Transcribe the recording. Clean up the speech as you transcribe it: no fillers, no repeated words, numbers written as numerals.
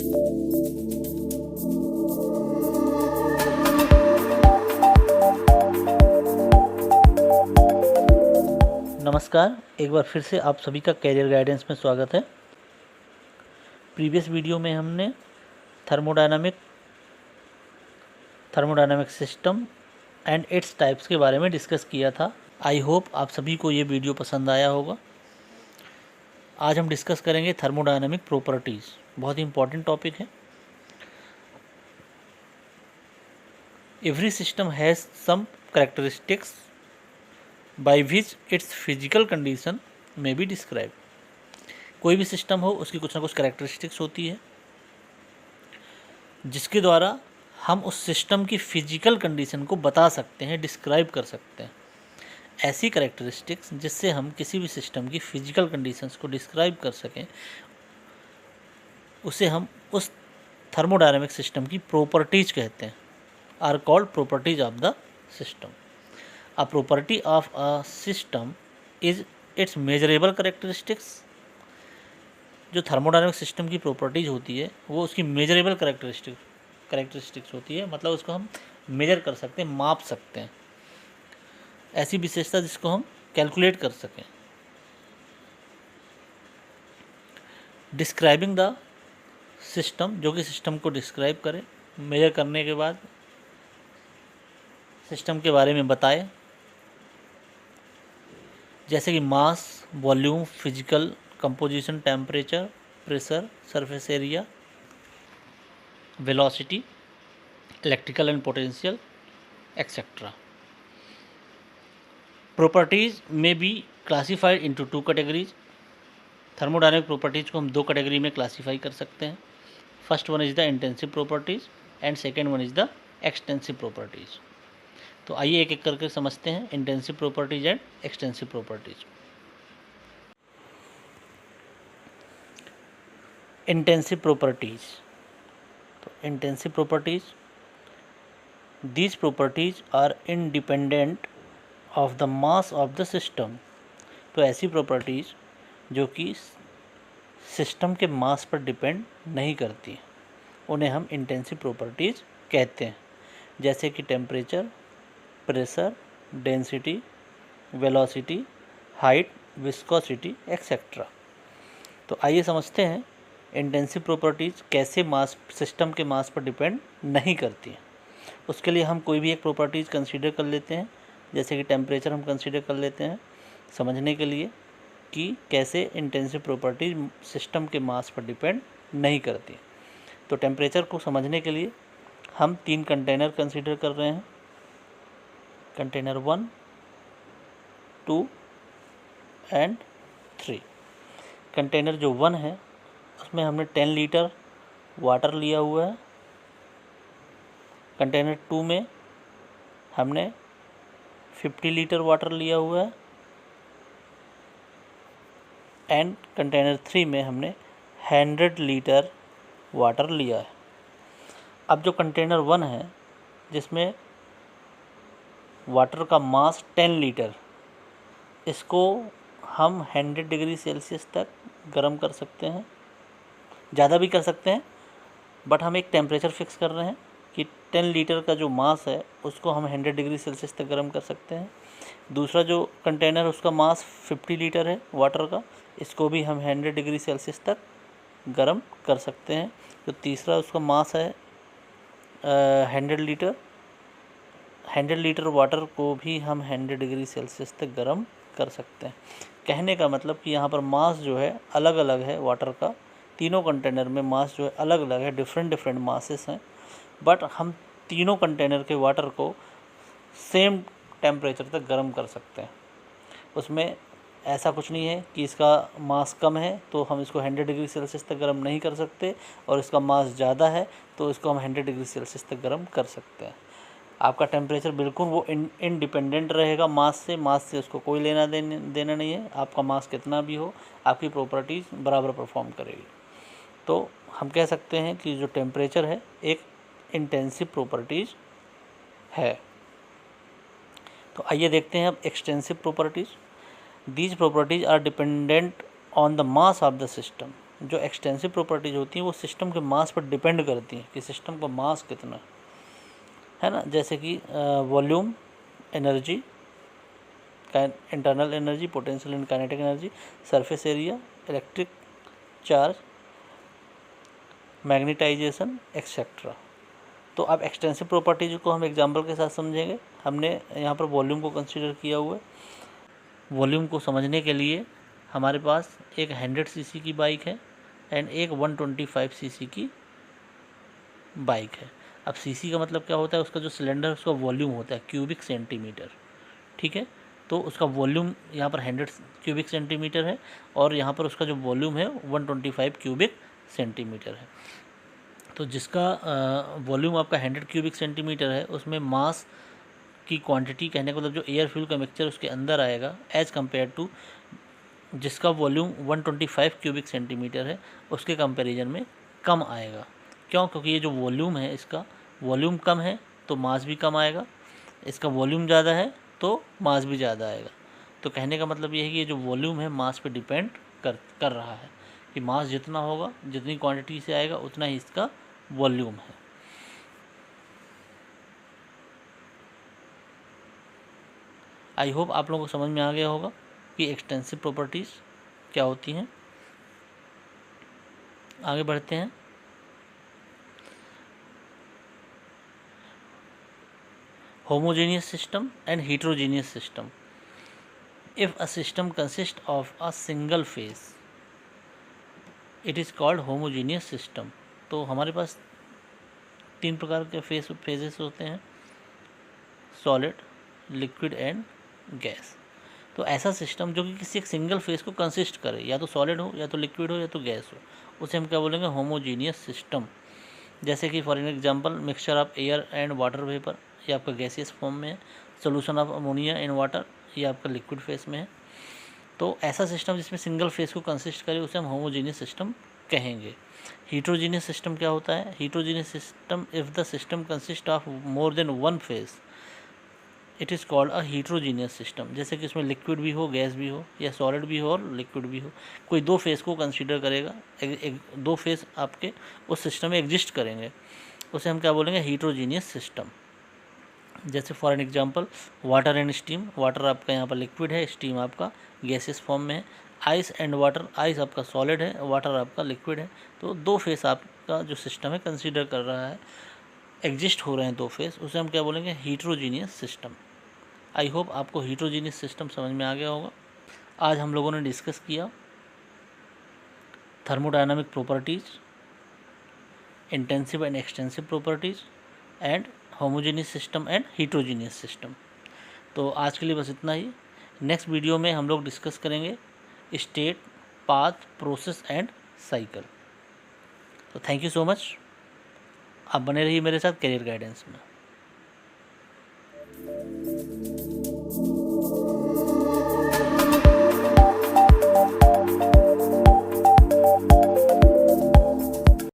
नमस्कार, एक बार फिर से आप सभी का कैरियर गाइडेंस में स्वागत है। प्रीवियस वीडियो में हमने thermodynamic system and its types के बारे में डिस्कस किया था। आई होप आप सभी को ये वीडियो पसंद आया होगा। आज हम डिस्कस करेंगे थर्मोडायनामिक प्रॉपर्टीज़। बहुत ही इंपॉर्टेंट टॉपिक है। Every system has some characteristics by which its physical condition में बी डिस्क्राइब। कोई भी सिस्टम हो उसकी कुछ ना कुछ कैरेक्टरिस्टिक्स होती है जिसके द्वारा हम उस सिस्टम की फिजिकल कंडीशन को बता सकते हैं, डिस्क्राइब कर सकते हैं। ऐसी कैरेक्टरिस्टिक्स जिससे हम किसी भी सिस्टम की फिजिकल कंडीशंस को डिस्क्राइब कर सकें, उसे हम उस थर्मोडायनामिक सिस्टम की प्रॉपर्टीज कहते हैं, are called properties of the system. A property of a system is its measurable characteristics. जो थर्मोडायनामिक सिस्टम की प्रॉपर्टीज होती है वो उसकी मेजरेबल कैरेक्टरिस्टिक्स होती है, मतलब उसको हम मेजर कर सकते हैं, माप सकते हैं। ऐसी विशेषता जिसको हम कैलकुलेट कर सकें। डिस्क्राइबिंग द सिस्टम, जो कि सिस्टम को डिस्क्राइब करे, मेजर करने के बाद सिस्टम के बारे में बताए, जैसे कि mass, volume, physical composition, temperature, pressure, surface area, velocity, electrical and potential, etcetera. Properties में be classified into two categories. Thermodynamic properties को हम दो कैटेगरी में क्लासीफाई कर सकते हैं। First one is the intensive properties and second one is the extensive properties. तो आइए एक एक करके समझते हैं intensive properties and extensive properties. Intensive properties, तो intensive properties, these properties are independent of the mass of the system. तो ऐसी प्रॉपर्टीज जो कि सिस्टम के मास पर डिपेंड नहीं करती, उन्हें हम इंटेंसिव प्रॉपर्टीज कहते हैं। जैसे कि temperature, pressure, density, velocity, height, viscosity, etcetera. तो आइए समझते हैं इंटेंसिव प्रॉपर्टीज कैसे मास, सिस्टम के मास पर डिपेंड नहीं करती हैं। उसके लिए हम कोई भी एक प्रॉपर्टीज कंसीडर कर लेते हैं। जैसे कि टेम्परेचर हम कंसीडर कर लेते हैं समझने के लिए कि कैसे इंटेंसिव प्रॉपर्टीज सिस्टम के मास पर डिपेंड नहीं करती। तो टेम्परेचर को समझने के लिए हम तीन कंटेनर कंसीडर कर रहे हैं। Container 1, 2 and 3। कंटेनर जो 1 है उसमें हमने 10 लीटर वाटर लिया हुआ है। कंटेनर 2 में हमने 50 लीटर वाटर लिया हुआ है एंड कंटेनर 3 में हमने 100 लीटर वाटर लिया है। अब जो कंटेनर 1 है जिसमें वाटर का मास 10 लीटर, इसको हम 100 डिग्री सेल्सियस तक गर्म कर सकते हैं, ज़्यादा भी कर सकते हैं, बट हम एक टेम्परेचर फिक्स कर रहे हैं कि 10 लीटर का जो मास है उसको हम 100 डिग्री सेल्सियस तक गर्म कर सकते हैं। दूसरा जो कंटेनर उसका मास 50 लीटर है वाटर का, इसको भी हम 100 डिग्री सेल्सियस तक गर्म कर सकते हैं। तो तीसरा उसका मास है 100 लीटर, 100 लीटर वाटर को भी हम 100 डिग्री सेल्सियस तक गर्म कर सकते हैं। कहने का मतलब कि यहाँ पर मास जो है अलग अलग है वाटर का, तीनों कंटेनर में मास जो है अलग अलग है, डिफरेंट मासेस हैं, बट हम तीनों कंटेनर के वाटर को सेम टेम्परेचर तक गर्म कर सकते हैं। उसमें ऐसा कुछ नहीं है कि इसका मास कम है तो हम इसको 100 डिग्री सेल्सियस तक गर्म नहीं कर सकते, और इसका मास ज़्यादा है तो इसको हम 100 डिग्री सेल्सियस तक गर्म कर सकते हैं। आपका टेम्परेचर बिल्कुल वो इंडिपेंडेंट रहेगा मास से उसको कोई लेना देना नहीं है। आपका मास कितना भी हो, आपकी प्रॉपर्टीज़ बराबर परफॉर्म करेगी। तो हम कह सकते हैं कि जो टेम्परेचर है एक इंटेंसिव प्रॉपर्टीज़ है। तो आइए देखते हैं अब extensive properties. These properties are dependent on the mass of the system. जो एक्सटेंसिव प्रॉपर्टीज होती हैं वो सिस्टम के मास पर डिपेंड करती हैं कि सिस्टम का मास कितना है ना। जैसे कि volume, energy, internal energy, potential and kinetic energy, surface area, electric charge, magnetisation etcetera. तो अब एक्सटेंसिव प्रॉपर्टीज को हम एग्जांपल के साथ समझेंगे। हमने यहाँ पर वॉल्यूम को कंसीडर किया हुआ है। वॉल्यूम को समझने के लिए हमारे पास एक 100 सीसी की बाइक है एंड एक 125 सीसी की बाइक है। अब सीसी का मतलब क्या होता है, उसका जो सिलेंडर उसका वॉल्यूम होता है क्यूबिक सेंटीमीटर, ठीक है। तो उसका वॉल्यूम यहाँ पर 100 क्यूबिक सेंटीमीटर है और यहाँ पर उसका जो वॉल्यूम है 125 क्यूबिक सेंटीमीटर है। तो जिसका वॉल्यूम आपका 100 क्यूबिक सेंटीमीटर है उसमें मास की क्वांटिटी, कहने का मतलब जो एयर फ्यूल का मिक्सचर उसके अंदर आएगा, एज़ कम्पेयर टू जिसका वॉल्यूम 125 क्यूबिक सेंटीमीटर है उसके कंपैरिजन में कम आएगा। क्यों? क्योंकि ये जो वॉल्यूम है इसका वॉल्यूम कम है तो मास भी कम आएगा, इसका वॉल्यूम ज़्यादा है तो मास भी ज़्यादा आएगा। तो कहने का मतलब ये है कि ये जो वॉल्यूम है मास पे डिपेंड कर रहा है कि मास जितना होगा, जितनी क्वांटिटी से आएगा उतना ही इसका वॉल्यूम है। आई होप आप लोगों को समझ में आ गया होगा कि एक्सटेंसिव प्रॉपर्टीज़ क्या होती हैं। आगे बढ़ते हैं। Homogeneous system and heterogeneous system. If a system consists of a single phase, it is called homogeneous system। तो हमारे पास 3 प्रकार के फेजेस होते हैं, सॉलिड, लिक्विड एंड गैस। तो ऐसा सिस्टम जो कि किसी एक सिंगल फेज को कंसिस्ट करे, या तो सॉलिड हो, या तो लिक्विड हो, या तो गैस हो, उसे हम क्या बोलेंगे, होमोजीनियस सिस्टम। जैसे कि for example mixture of air and water vapour, ये आपका गैसियस फॉर्म में है। Solution of ammonia in water, ये आपका लिक्विड फेस में है। तो ऐसा सिस्टम जिसमें सिंगल फेस को कंसिस्ट करे उसे हम होमोजीनियस सिस्टम कहेंगे। हीट्रोजीनियस सिस्टम क्या होता है? Heterogeneous system, if the system consist of more than one phase, it is called a heterogeneous system. जैसे कि इसमें लिक्विड भी हो, गैस भी हो, या सॉलिड भी हो और लिक्विड भी हो, कोई दो फेस को कंसीडर करेगा, दो फेस आपके उस सिस्टम में एग्जिस्ट करेंगे, उसे हम क्या बोलेंगे, हीट्रोजीनियस सिस्टम। जैसे for an example water and steam, water आपका यहाँ पर लिक्विड है, स्टीम आपका गैसेस फॉर्म में है। आइस एंड वाटर, आइस आपका सॉलिड है, वाटर आपका लिक्विड है। तो दो फेस आपका जो सिस्टम है कंसीडर कर रहा है, एग्जिस्ट हो रहे हैं दो फेस, उसे हम क्या बोलेंगे, हीट्रोजीनियस सिस्टम। आई होप आपको हीट्रोजीनियस सिस्टम समझ में आ गया होगा। आज हम लोगों ने डिस्कस किया thermodynamic properties, intensive and extensive properties and homogeneous system and heterogeneous system. तो आज के लिए बस इतना ही। नेक्स्ट वीडियो में हम लोग डिस्कस करेंगे state, path, process and cycle. तो थैंक यू सो मच। आप बने रहिए मेरे साथ करियर गाइडेंस में।